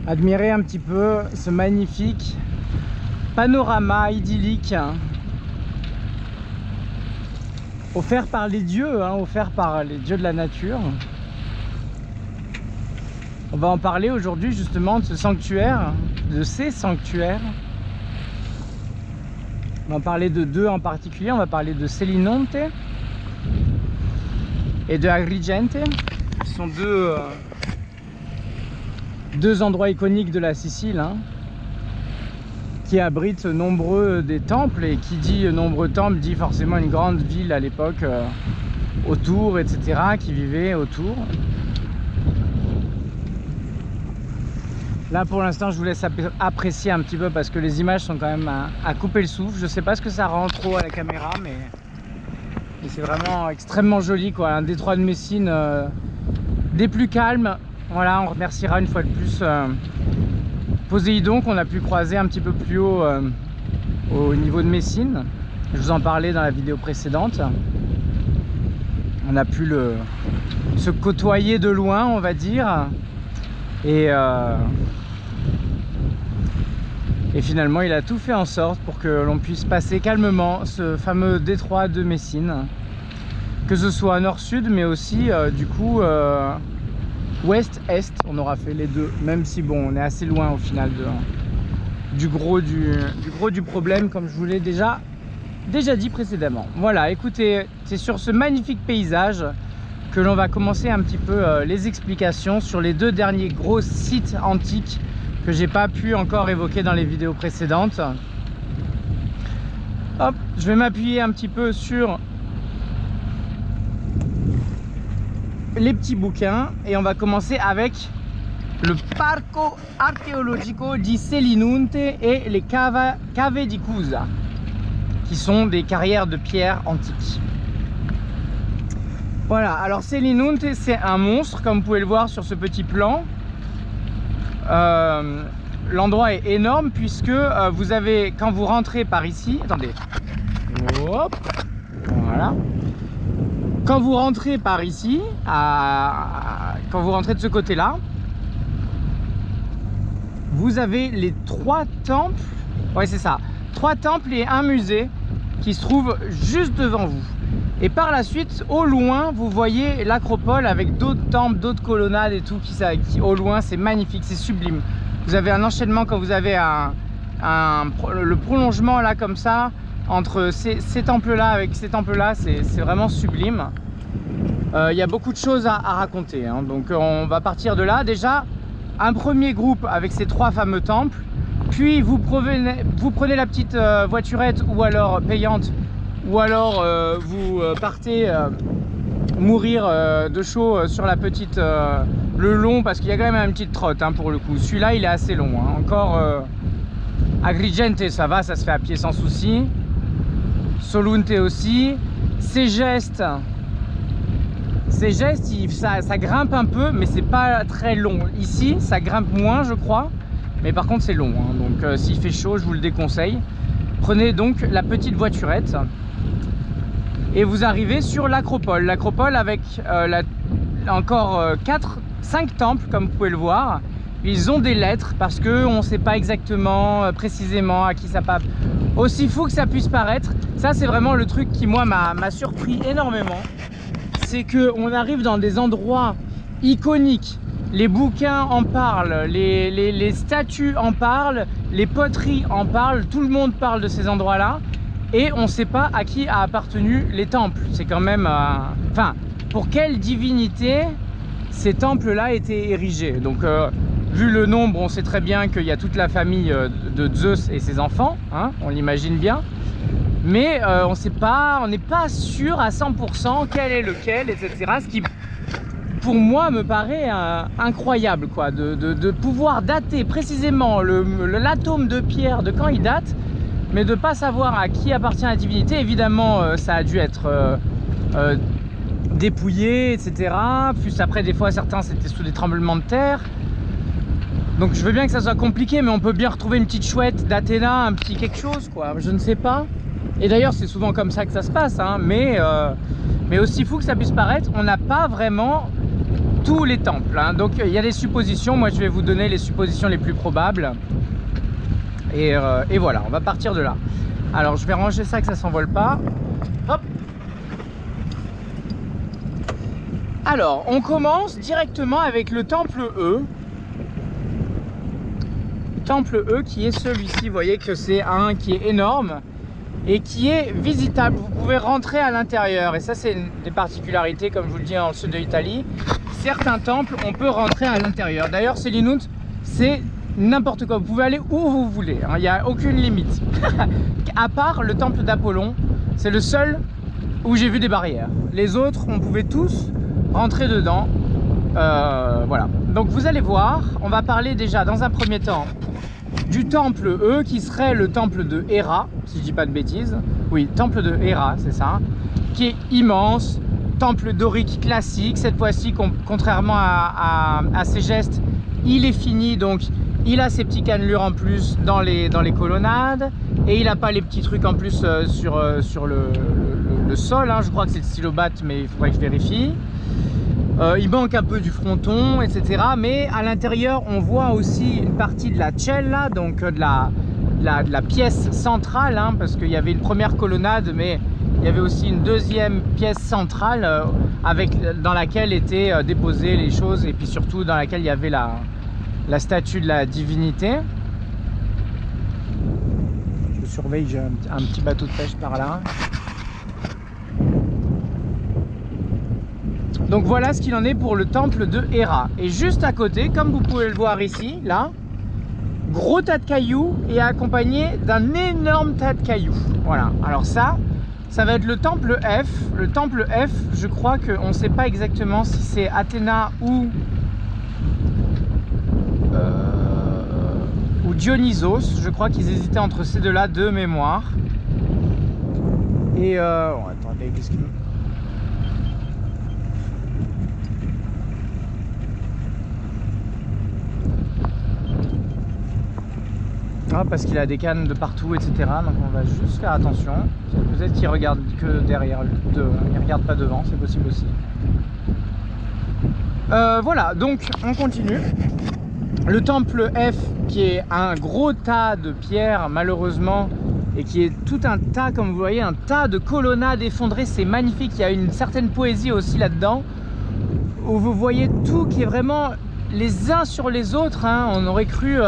admirer un petit peu ce magnifique panorama idyllique offert par les dieux, offert par les dieux de la nature. On va en parler aujourd'hui justement de ce sanctuaire, de ces sanctuaires. On va en parler de deux en particulier, on va parler de Selinunte et de Agrigente. Ce sont deux endroits iconiques de la Sicile, qui abritent nombreux des temples, et qui dit nombreux temples dit forcément une grande ville à l'époque autour, etc., qui vivait autour. Là pour l'instant je vous laisse apprécier un petit peu parce que les images sont quand même à couper le souffle. Je sais pas ce que ça rend trop à la caméra, mais c'est vraiment extrêmement joli, quoi. Un détroit de Messine des plus calmes. Voilà, on remerciera une fois de plus Poséidon qu'on a pu croiser un petit peu plus haut au niveau de Messine. Je vous en parlais dans la vidéo précédente. On a pu se côtoyer de loin, on va dire. Et finalement il a tout fait en sorte pour que l'on puisse passer calmement ce fameux détroit de Messine, que ce soit nord-sud mais aussi du coup ouest-est. On aura fait les deux, même si bon, on est assez loin au final du gros du problème, comme je vous l'ai déjà dit précédemment. Voilà, écoutez, c'est sur ce magnifique paysage que l'on va commencer un petit peu les explications sur les deux derniers gros sites antiques que j'ai pas pu encore évoquer dans les vidéos précédentes. Hop, je vais m'appuyer un petit peu sur les petits bouquins et on va commencer avec le Parco Archeologico di Selinunte et les Cave di Cusa, qui sont des carrières de pierre antiques. Voilà, alors Selinunte, c'est un monstre, comme vous pouvez le voir sur ce petit plan. L'endroit est énorme puisque vous avez, quand vous rentrez par ici, attendez, hop, voilà. Quand vous rentrez par ici, quand vous rentrez de ce côté-là, vous avez les 3 temples, ouais c'est ça, 3 temples et un musée qui se trouvent juste devant vous. Et par la suite, au loin, vous voyez l'acropole avec d'autres temples, d'autres colonnades et tout qui au loin, c'est magnifique, c'est sublime. Vous avez un enchaînement quand vous avez le prolongement là comme ça, entre ces temples-là avec ces temples-là, c'est vraiment sublime. Il y a beaucoup de choses à raconter, donc on va partir de là. Déjà, un premier groupe avec ces 3 fameux temples, puis vous prenez la petite voiturette ou alors payante, ou alors vous partez mourir de chaud sur la petite le long, parce qu'il y a quand même une petite trotte pour le coup. Celui-là il est assez long, encore Agrigente ça va, ça se fait à pied sans souci. Solunte aussi. Segeste ça grimpe un peu mais c'est pas très long. Ici ça grimpe moins je crois, mais par contre c'est long, donc s'il fait chaud je vous le déconseille. Prenez donc la petite voiturette et vous arrivez sur l'acropole. L'acropole avec encore 5 temples comme vous pouvez le voir. Ils ont des lettres parce qu'on ne sait pas exactement précisément à qui ça passe. Aussi fou que ça puisse paraître, ça c'est vraiment le truc qui moi m'a surpris énormément. C'est qu'on arrive dans des endroits iconiques. Les bouquins en parlent, les statues en parlent, les poteries en parlent, tout le monde parle de ces endroits-là. Et on ne sait pas à qui a appartenu les temples. C'est quand même... Enfin, pour quelle divinité ces temples-là étaient érigés. Donc, vu le nombre, on sait très bien qu'il y a toute la famille de Zeus et ses enfants. On l'imagine bien. Mais on n'est pas sûr à 100% quel est lequel, etc. Ce qui, pour moi, me paraît incroyable, quoi. De pouvoir dater précisément l'atome de pierre de quand il date, mais de ne pas savoir à qui appartient la divinité. Évidemment, ça a dû être dépouillé, etc. Puis après, des fois, certains, c'était sous des tremblements de terre. Donc je veux bien que ça soit compliqué, mais on peut bien retrouver une petite chouette d'Athéna, un petit quelque chose, quoi. Je ne sais pas. Et d'ailleurs, c'est souvent comme ça que ça se passe, mais aussi fou que ça puisse paraître, on n'a pas vraiment tous les temples, hein. Donc il y a des suppositions, moi je vais vous donner les suppositions les plus probables. Et voilà, on va partir de là. Alors je vais ranger ça que ça s'envole pas. Hop. Alors on commence directement avec le temple E. Temple E qui est celui-ci, vous voyez que c'est un qui est énorme et qui est visitable. Vous pouvez rentrer à l'intérieur et ça c'est une des particularités, comme je vous le dis, dans le sud de l'Italie. Certains temples on peut rentrer à l'intérieur. D'ailleurs Selinunte c'est n'importe quoi, vous pouvez aller où vous voulez, hein. Il n'y a aucune limite. À part le temple d'Apollon, c'est le seul où j'ai vu des barrières. Les autres on pouvait tous rentrer dedans. Voilà, donc vous allez voir, on va parler déjà dans un premier temps du temple E qui serait le temple de Héra, si je dis pas de bêtises. Oui, temple de Héra, c'est ça, qui est immense, temple dorique classique. Cette fois-ci, contrairement à ses gestes, il est fini, donc il a ses petits cannelures en plus dans les colonnades et il n'a pas les petits trucs en plus sur le sol, hein. Je crois que c'est le stylobate, mais il faudrait que je vérifie. Il manque un peu du fronton, etc. Mais à l'intérieur, on voit aussi une partie de la cella, donc de la pièce centrale, hein, parce qu'il y avait une première colonnade, mais il y avait aussi une deuxième pièce centrale dans laquelle étaient déposées les choses, et puis surtout dans laquelle il y avait la statue de la divinité. Je surveille, j'ai un petit bateau de pêche par là. Donc voilà ce qu'il en est pour le temple de Héra. Et juste à côté, comme vous pouvez le voir ici, là, gros tas de cailloux et accompagné d'un énorme tas de cailloux. Voilà, alors ça va être le temple F. Le temple F, je crois qu'on ne sait pas exactement si c'est Athéna ou Dionysos. Je crois qu'ils hésitaient entre ces deux-là de mémoire. Et bon, attendez, qu'est-ce qu'il... Ah, parce qu'il a des cannes de partout, etc. Donc on va juste faire attention. Peut-être qu'il regarde que derrière, il regarde pas devant, c'est possible aussi. Voilà, donc on continue. Le temple F, qui est un gros tas de pierres, malheureusement, et qui est tout un tas, comme vous voyez, un tas de colonnades effondrées. C'est magnifique, il y a une certaine poésie aussi là-dedans, où vous voyez tout qui est vraiment les uns sur les autres, hein. On aurait cru...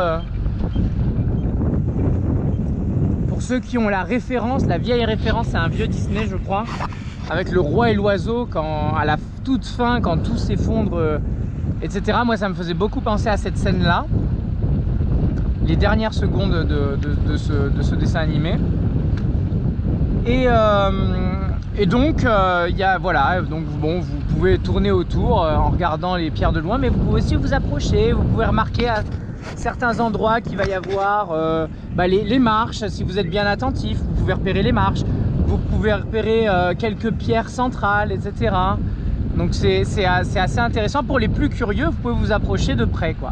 Pour ceux qui ont la référence, la vieille référence, c'est un vieux Disney, je crois, avec le roi et l'oiseau, quand à la toute fin, quand tout s'effondre, etc. Moi, ça me faisait beaucoup penser à cette scène-là, les dernières secondes de ce dessin animé. Et donc, voilà, donc bon, vous pouvez tourner autour en regardant les pierres de loin, mais vous pouvez aussi vous approcher, vous pouvez remarquer à certains endroits qu'il va y avoir les marches. Si vous êtes bien attentif, vous pouvez repérer les marches, vous pouvez repérer quelques pierres centrales, etc. Donc c'est assez intéressant. Pour les plus curieux, vous pouvez vous approcher de près, quoi.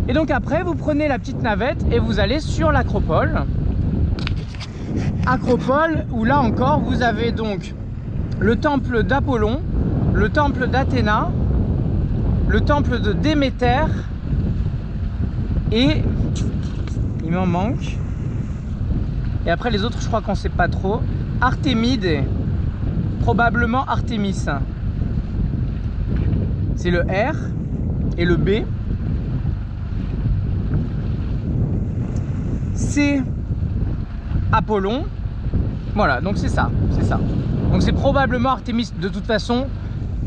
Et donc après, vous prenez la petite navette et vous allez sur l'acropole. Acropole, où là encore, vous avez donc le temple d'Apollon, le temple d'Athéna, le temple de Déméter, et il m'en manque. Et après les autres, je crois qu'on sait pas trop. Artémide, probablement Artémis. C'est le R et le B. C'est Apollon. Voilà, donc c'est ça, c'est ça. Donc c'est probablement Artémis de toute façon,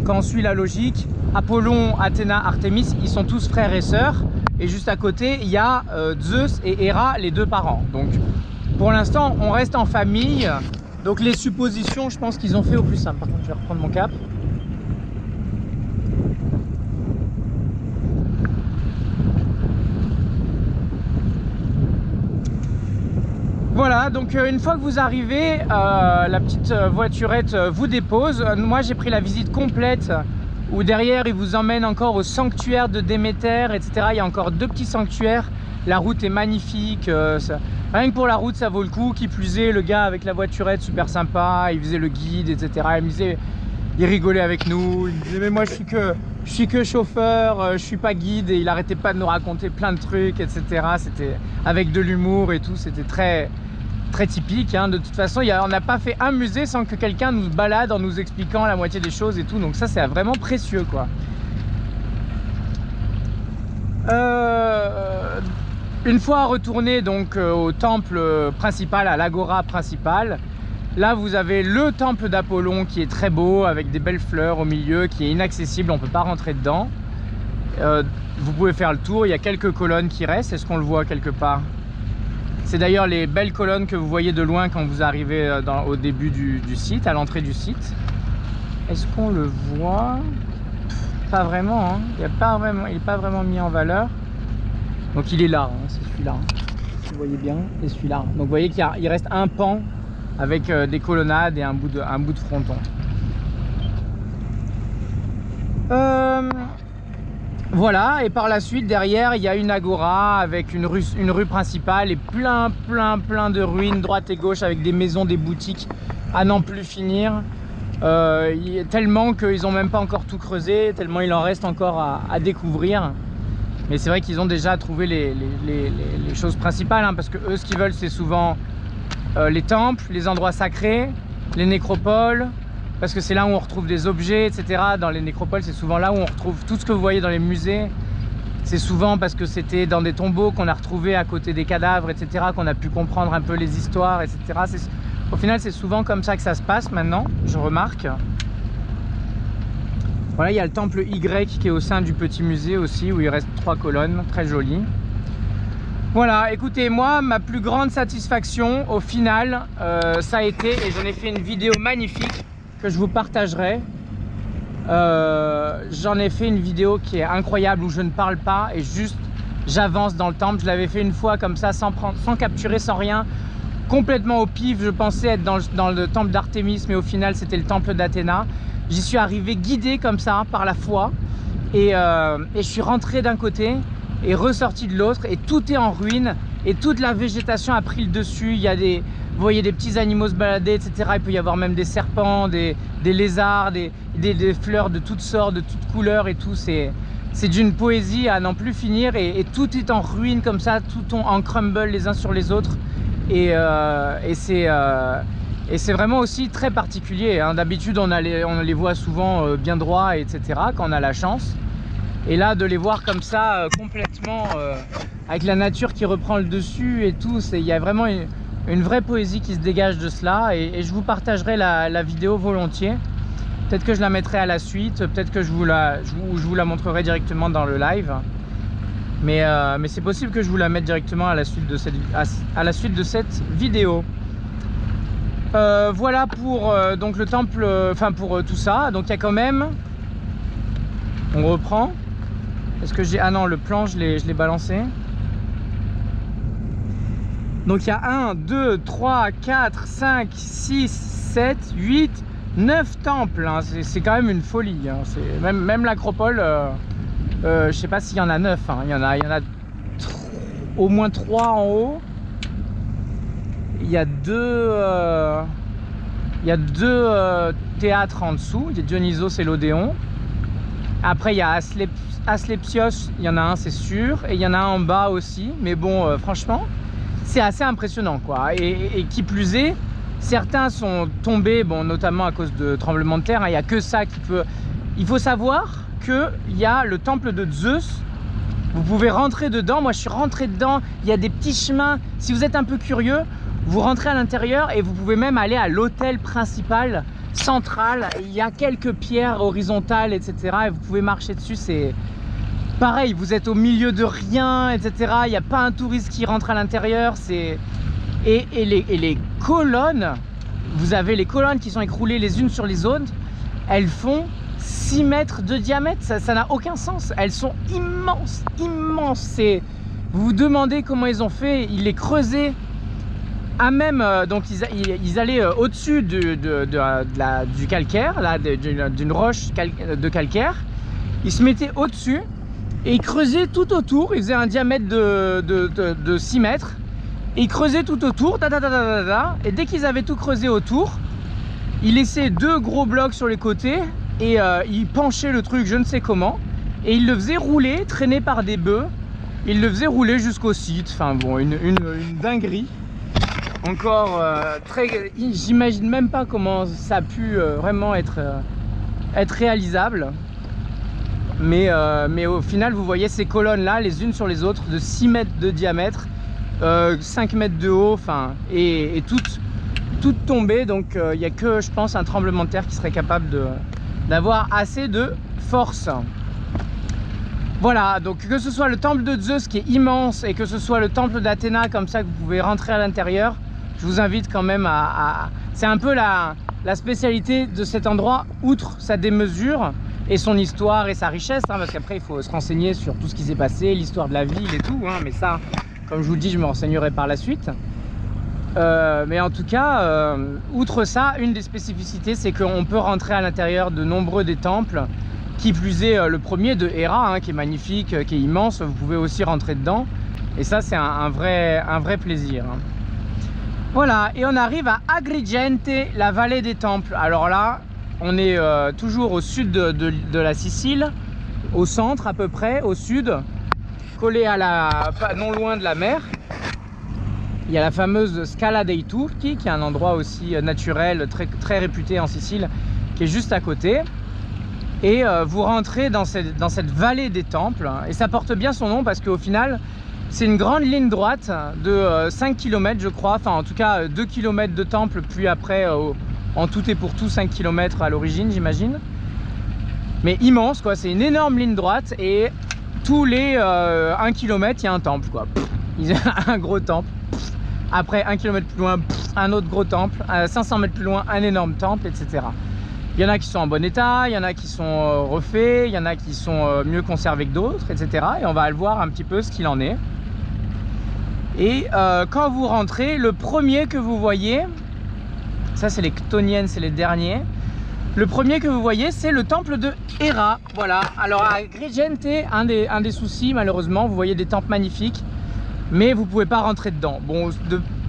quand on suit la logique. Apollon, Athéna, Artémis, ils sont tous frères et sœurs. Et juste à côté, il y a Zeus et Héra, les deux parents. Donc pour l'instant, on reste en famille. Donc les suppositions, je pense qu'ils ont fait au plus simple. Par contre, je vais reprendre mon cap. Voilà, donc une fois que vous arrivez, la petite voiturette vous dépose. Moi, j'ai pris la visite complète où derrière, il vous emmène encore au sanctuaire de Déméter, etc. Il y a encore 2 petits sanctuaires. La route est magnifique. Rien que pour la route, ça vaut le coup. Qui plus est, le gars avec la voiturette, super sympa. Il faisait le guide, etc. Il me disait, il rigolait avec nous, il disait mais moi je suis que chauffeur, je suis pas guide, et il arrêtait pas de nous raconter plein de trucs, etc. C'était avec de l'humour et tout, c'était très typique, hein. De toute façon, on n'a pas fait un musée sans que quelqu'un nous balade en nous expliquant la moitié des choses et tout, donc ça c'est vraiment précieux quoi. Une fois retourné donc au temple principal, à l'agora principale, là vous avez le temple d'Apollon qui est très beau avec des belles fleurs au milieu, qui est inaccessible, on peut pas rentrer dedans. Vous pouvez faire le tour, il y a quelques colonnes qui restent, est-ce qu'on le voit quelque part? C'est d'ailleurs les belles colonnes que vous voyez de loin quand vous arrivez au début du site, à l'entrée du site. Est-ce qu'on le voit? Pas vraiment, hein. Il n'est pas vraiment mis en valeur. Donc il est là, hein, c'est celui-là. Vous voyez bien, c'est celui-là. Donc vous voyez qu'il reste un pan avec des colonnades et un bout de fronton. Voilà, et par la suite derrière il y a une agora avec une rue principale et plein de ruines droite et gauche avec des maisons, des boutiques à n'en plus finir. Tellement qu'ils n'ont même pas encore tout creusé, tellement il en reste encore à découvrir. Mais c'est vrai qu'ils ont déjà trouvé les choses principales, hein, parce que eux ce qu'ils veulent c'est souvent les temples, les endroits sacrés, les nécropoles, parce que c'est là où on retrouve des objets, etc. Dans les nécropoles, c'est souvent là où on retrouve tout ce que vous voyez dans les musées. C'est souvent parce que c'était dans des tombeaux qu'on a retrouvé à côté des cadavres, etc. qu'on a pu comprendre un peu les histoires, etc. Au final, c'est souvent comme ça que ça se passe maintenant, je remarque. Voilà, il y a le temple Y qui est au sein du petit musée aussi, où il reste 3 colonnes, très joli. Voilà, écoutez, moi, ma plus grande satisfaction, au final, ça a été, et j'en ai fait une vidéo magnifique, que je vous partagerai. J'en ai fait une vidéo qui est incroyable où je ne parle pas et juste j'avance dans le temple. Je l'avais fait une fois comme ça sans capturer, sans rien, complètement au pif. Je pensais être dans le temple d'Artémis, mais au final c'était le temple d'Athéna. J'y suis arrivé guidé comme ça par la foi et je suis rentré d'un côté et ressorti de l'autre et tout est en ruine et toute la végétation a pris le dessus. Il y a vous voyez des petits animaux se balader, etc. Il peut y avoir même des serpents, des lézards, des fleurs de toutes sortes, de toutes couleurs et tout. C'est d'une poésie à n'en plus finir et tout est en ruine comme ça, tout en crumble les uns sur les autres. Et c'est vraiment aussi très particulier, hein. D'habitude on les voit souvent bien droits, etc. quand on a la chance. Et là de les voir comme ça complètement avec la nature qui reprend le dessus et tout, il y a vraiment une vraie poésie qui se dégage de cela et je vous partagerai la vidéo volontiers. Peut-être que je la mettrai à la suite, peut-être que je vous la montrerai directement dans le live. Mais c'est possible que je vous la mette directement à la suite de cette vidéo. Voilà pour donc le temple, enfin pour tout ça. Donc il y a quand même, on reprend. Est-ce que j'ai, ah non, le plan je l'ai balancé. Donc il y a 1, 2, 3, 4, 5, 6, 7, 8, 9 temples, hein. C'est quand même une folie, hein. Même l'acropole, je sais pas s'il y en a 9, hein. Il y en a au moins 3 en haut. Il y a deux théâtres en dessous. Il y a Dionysos et l'Odéon. Après il y a Asclépios, il y en a un c'est sûr. Et il y en a un en bas aussi. Mais bon, franchement, c'est assez impressionnant quoi. Et qui plus est, certains sont tombés, bon, notamment à cause de tremblements de terre, hein. Il n'y a que ça qui peut... Il faut savoir qu'il y a le temple de Zeus. Vous pouvez rentrer dedans. Moi je suis rentré dedans. Il y a des petits chemins. Si vous êtes un peu curieux, vous rentrez à l'intérieur et vous pouvez même aller à l'hôtel principal central. Il y a quelques pierres horizontales, etc. Et vous pouvez marcher dessus. C'est pareil, vous êtes au milieu de rien, etc. Il n'y a pas un touriste qui rentre à l'intérieur. Et les colonnes, vous avez les colonnes qui sont écroulées les unes sur les autres. Elles font 6 mètres de diamètre. Ça n'a aucun sens. Elles sont immenses, immenses. Vous vous demandez comment ils ont fait. Ils les creusaient à même, donc ils allaient au-dessus du calcaire, d'une roche de calcaire. Ils se mettaient au-dessus et ils creusaient tout autour. Ils faisaient un diamètre de 6 mètres. Et ils creusaient tout autour, et dès qu'ils avaient tout creusé autour, il laissait 2 gros blocs sur les côtés et il penchait le truc je ne sais comment et il le faisait rouler, traîné par des bœufs. Il le faisait rouler jusqu'au site. Enfin bon, une dinguerie. Encore très... J'imagine même pas comment ça a pu vraiment être réalisable. Mais au final, vous voyez ces colonnes là, les unes sur les autres, de 6 mètres de diamètre, 5 mètres de haut, enfin, et toutes tombées. Donc il n'y a que, je pense, un tremblement de terre qui serait capable d'avoir assez de force. Voilà, donc que ce soit le temple de Zeus qui est immense et que ce soit le temple d'Athéna comme ça que vous pouvez rentrer à l'intérieur, je vous invite quand même c'est un peu la spécialité de cet endroit, outre sa démesure et son histoire et sa richesse, hein, parce qu'après il faut se renseigner sur tout ce qui s'est passé, l'histoire de la ville et tout, hein, mais ça, comme je vous le dis, je me renseignerai par la suite. Mais en tout cas, outre ça, une des spécificités, c'est qu'on peut rentrer à l'intérieur de nombreux des temples. Qui plus est le premier de Héra, hein, qui est magnifique, qui est immense, vous pouvez aussi rentrer dedans. Et ça c'est un vrai plaisir. Voilà, et on arrive à Agrigente, la vallée des temples. Alors là, on est toujours au sud de la Sicile, au centre à peu près, au sud, collé à non loin de la mer. Il y a la fameuse Scala dei Turchi, qui est un endroit aussi naturel, très réputé en Sicile, qui est juste à côté. Et vous rentrez dans cette vallée des temples, et ça porte bien son nom parce qu'au final c'est une grande ligne droite de 5 km je crois, enfin en tout cas 2 km de temple, puis après en tout et pour tout 5 km à l'origine j'imagine, mais immense quoi, c'est une énorme ligne droite et tous les 1 km il y a un temple quoi, un gros temple, après 1 km plus loin un autre gros temple, 500 mètres plus loin un énorme temple, etc. Il y en a qui sont en bon état, il y en a qui sont refaits, il y en a qui sont mieux conservés que d'autres, etc. Et on va aller voir un petit peu ce qu'il en est. Et quand vous rentrez, le premier que vous voyez, ça c'est les Chtoniennes, c'est les derniers. Le premier que vous voyez, c'est le temple de Héra. Voilà. Alors à Agrigente, un des soucis, malheureusement, vous voyez des temples magnifiques, mais vous ne pouvez pas rentrer dedans. Bon,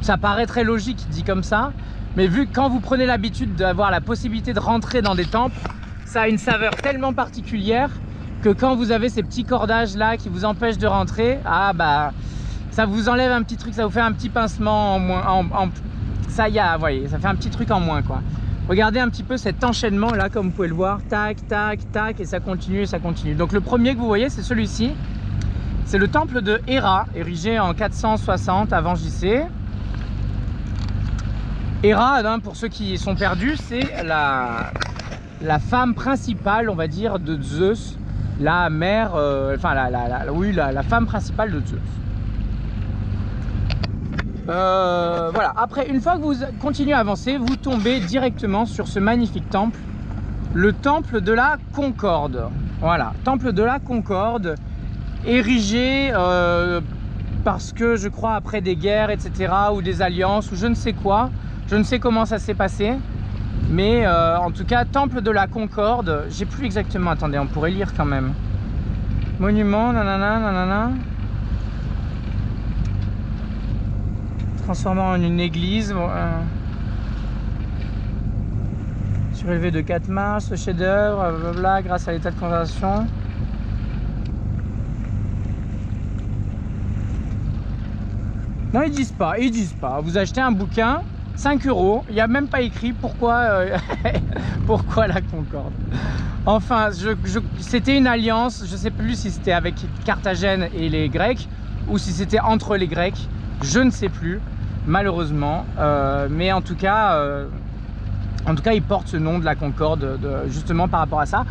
ça paraît très logique dit comme ça. Mais vu que quand vous prenez l'habitude d'avoir la possibilité de rentrer dans des temples, ça a une saveur tellement particulière que quand vous avez ces petits cordages là qui vous empêchent de rentrer, ah bah ça vous enlève un petit truc, ça vous fait un petit pincement en moins, ça y a, vous voyez, ça fait un petit truc en moins quoi. Regardez un petit peu cet enchaînement là comme vous pouvez le voir, tac, tac, tac, et ça continue et ça continue. Donc le premier que vous voyez c'est celui-ci, c'est le temple de Héra, érigé en 460 avant JC. Héra, hein, pour ceux qui sont perdus, c'est la femme principale, on va dire, de Zeus, la mère, enfin la femme principale de Zeus. Voilà, après, une fois que vous continuez à avancer, vous tombez directement sur ce magnifique temple, le temple de la Concorde. Voilà, temple de la Concorde, érigé parce que je crois après des guerres, etc., ou des alliances, ou je ne sais quoi. Je ne sais comment ça s'est passé, mais en tout cas, temple de la Concorde, j'ai plus exactement, attendez, on pourrait lire quand même. Monument, nanana, nanana. Transformant en une église. Surélevé de 4 marches, chef-d'œuvre, blablabla, grâce à l'état de conservation. Non, ils disent pas, ils disent pas. Vous achetez un bouquin, 5 €, il n'y a même pas écrit pourquoi, pourquoi la Concorde. Enfin, c'était une alliance, je ne sais plus si c'était avec Carthagène et les Grecs ou si c'était entre les Grecs, je ne sais plus, malheureusement. Mais en tout cas, il porte ce nom de la Concorde, justement par rapport à ça.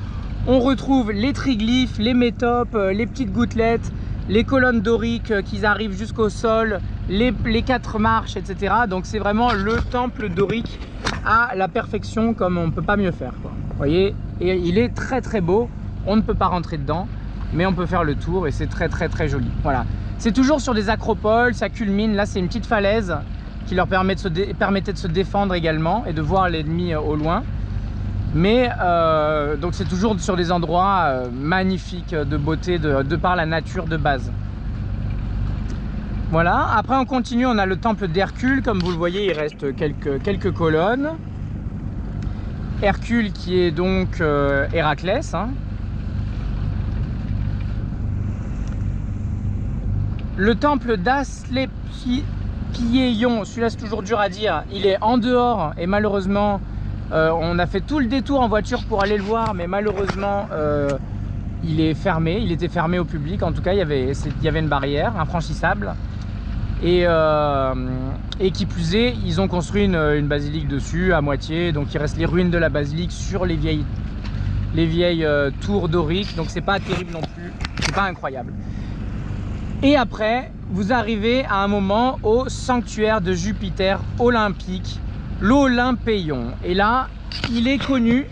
On retrouve les triglyphes, les métopes, les petites gouttelettes, les colonnes doriques qui arrivent jusqu'au sol, les 4 marches, etc. Donc c'est vraiment le temple dorique à la perfection, comme on ne peut pas mieux faire, quoi. Vous voyez, et il est très très beau. On ne peut pas rentrer dedans, mais on peut faire le tour et c'est très très très joli. Voilà, c'est toujours sur des acropoles, ça culmine. Là c'est une petite falaise qui leur permettait de se défendre également et de voir l'ennemi au loin. Mais donc c'est toujours sur des endroits magnifiques de beauté de par la nature de base. Voilà, après on continue, on a le temple d'Hercule, comme vous le voyez il reste quelques colonnes. Hercule qui est donc Héraclès. Hein. Le temple d'Asclépieion, celui-là c'est toujours dur à dire, il est en dehors et malheureusement on a fait tout le détour en voiture pour aller le voir, mais malheureusement il est fermé, il était fermé au public. En tout cas il y avait une barrière infranchissable et qui plus est ils ont construit une basilique dessus à moitié, donc il reste les ruines de la basilique sur les vieilles tours doriques, donc c'est pas terrible non plus, c'est pas incroyable. Et après, vous arrivez à un moment au sanctuaire de Jupiter olympique, l'Olympéion. Et là, il est connu